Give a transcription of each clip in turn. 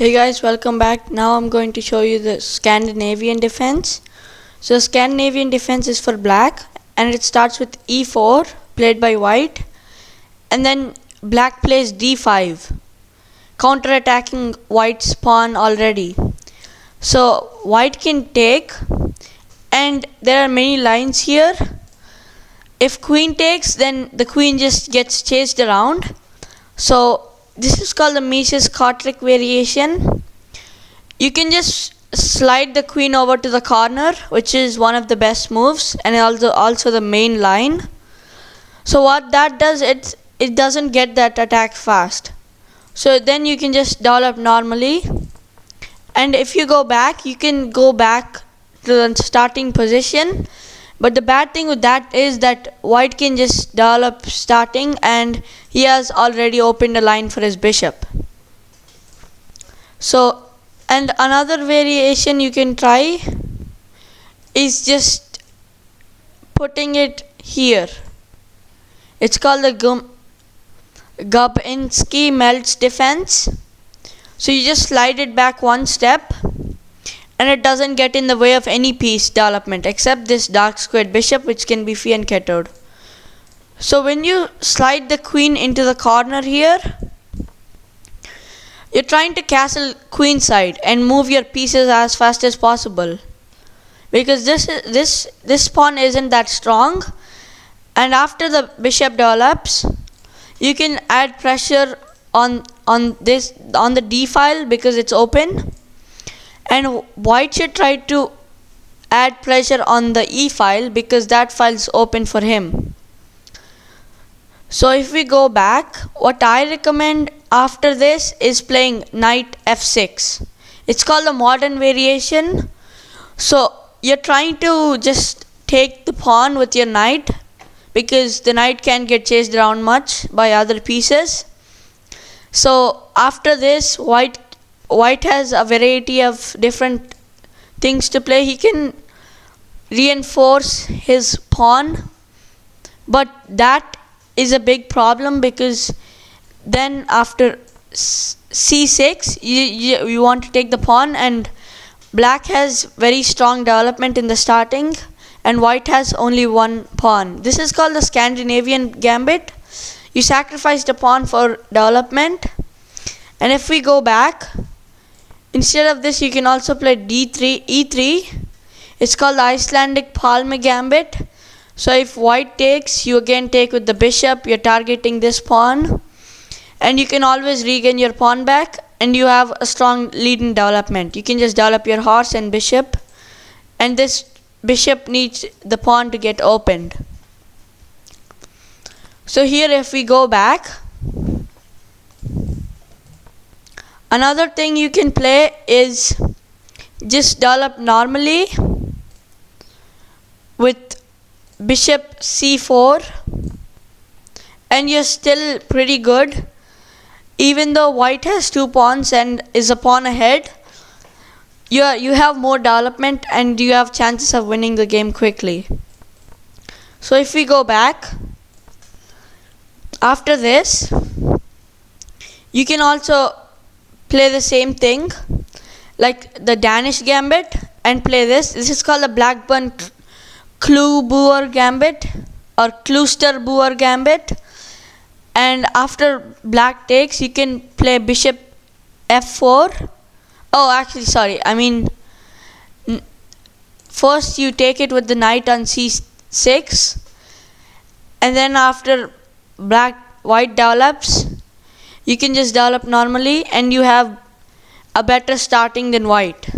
Hey guys, welcome back. Now I'm going to show you the Scandinavian defense. So Scandinavian defense is for black and it starts with e4 played by white, and then black plays d5, counter-attacking white's pawn already. So white can take, and there are many lines here. If queen takes, then the queen just gets chased around. So this is called the Mises-Kortrik variation. You can just slide the queen over to the corner, which is one of the best moves, and also the main line. So what that does, it doesn't get that attack fast. So then you can just develop normally, and if you go back, you can go back to the starting position. But the bad thing with that is that white can just develop starting, and he has already opened a line for his bishop. So, and another variation you can try is just putting it here. It's called the Gubinski-Meltz defense. So you just slide it back one step, and it doesn't get in the way of any piece development except this dark squared bishop, which can be fianchettoed. So when you slide the queen into the corner here, you're trying to castle queenside and move your pieces as fast as possible, because this pawn isn't that strong, and after the bishop develops, you can add pressure on the d file because it's open. And white should try to add pressure on the e file because that file is open for him. So if we go back, what I recommend after this is playing knight f6. It's called the modern variation. So you're trying to just take the pawn with your knight, because the knight can't get chased around much by other pieces. So after this, white has a variety of different things to play. He can reinforce his pawn, but that is a big problem, because then after c6 you want to take the pawn, and black has very strong development in the starting and white has only one pawn. This is called the Scandinavian gambit. You sacrifice the pawn for development. And if we go back, instead of this, you can also play e3. It's called the Icelandic Palme gambit. So if white takes, you again take with the bishop. You're targeting this pawn, and you can always regain your pawn back, and you have a strong lead in development. You can just develop your horse and bishop, and this bishop needs the pawn to get opened. So here, if we go back, another thing you can play is just develop normally with bishop c4, and you're still pretty good. Even though white has two pawns and is a pawn ahead, you have more development and you have chances of winning the game quickly. So if we go back, after this, you can also play the same thing like the Danish gambit and play this. This is called the Blackburn Kluboer gambit or Kloosterboer gambit. And after black takes, you can play bishop f4. Oh, actually, sorry. I mean, first you take it with the knight on c6, and then after white develops, you can just develop normally, and you have a better starting than white.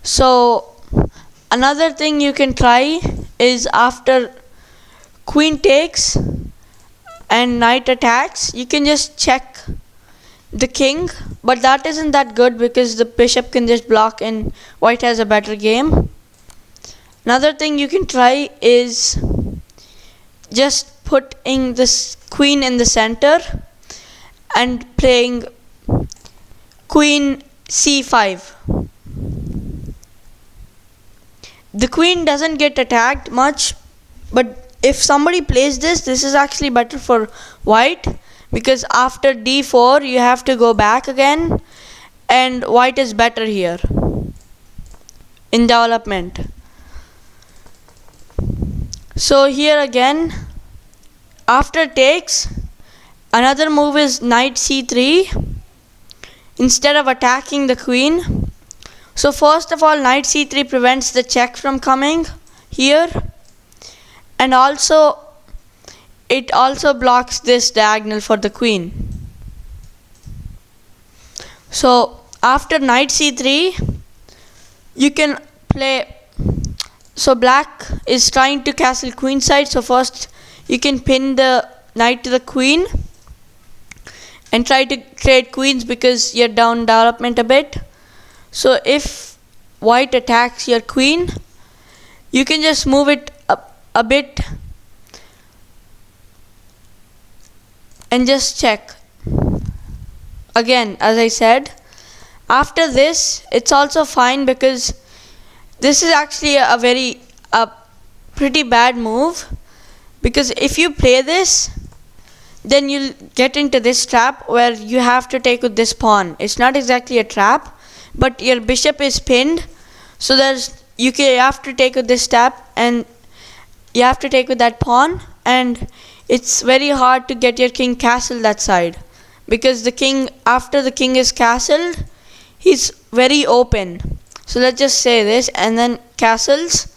So another thing you can try is after queen takes and knight attacks, you can just check the king, but that isn't that good because the bishop can just block and white has a better game. Another thing you can try is just putting this queen in the center and playing queen c5. The queen doesn't get attacked much, but if somebody plays this is actually better for white, because after d4 you have to go back again, and white is better here in development. So here again, after takes, another move is knight c3 instead of attacking the queen. So first of all, knight c3 prevents the check from coming here, and also it also blocks this diagonal for the queen. So after knight c3 you can play, so black is trying to castle queenside, so first you can pin the knight to the queen and try to create queens because you're down development a bit. So if white attacks your queen, you can just move it up a bit and just check. Again, as I said, after this it's also fine because this is actually a pretty bad move, because if you play this, then you'll get into this trap where you have to take with this pawn. It's not exactly a trap, but your bishop is pinned, so you have to take with this trap, and you have to take with that pawn, and it's very hard to get your king castled that side, because the king, after the king is castled, he's very open. So let's just say this, and then castles.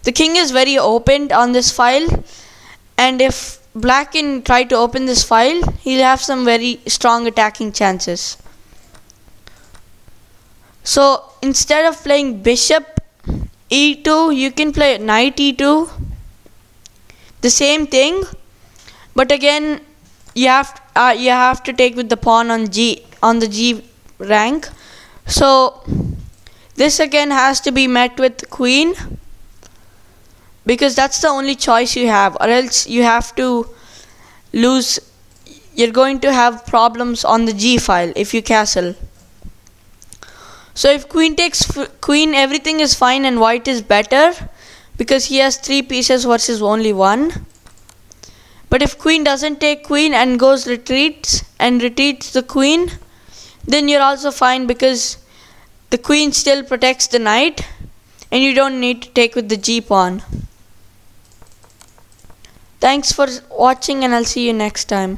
The king is very open on this file, and if black can try to open this file, he'll have some very strong attacking chances. So instead of playing bishop e2, you can play knight e2. The same thing, but again you have to take with the pawn on the G rank. So this again has to be met with queen, because that's the only choice you have, or else you have to lose. You're going to have problems on the G file if you castle. So if queen takes queen, everything is fine and white is better because he has 3 pieces versus only 1. But if queen doesn't take queen and retreats the queen, then you're also fine because the queen still protects the knight and you don't need to take with the G pawn. Thanks for watching, and I'll see you next time.